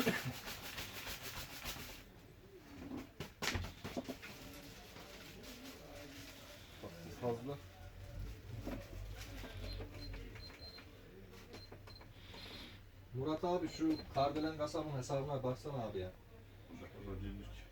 Bak bu fazla. Murat abi şu Kardelen kasabın hesabına baksana abi ya. O da değildir ki.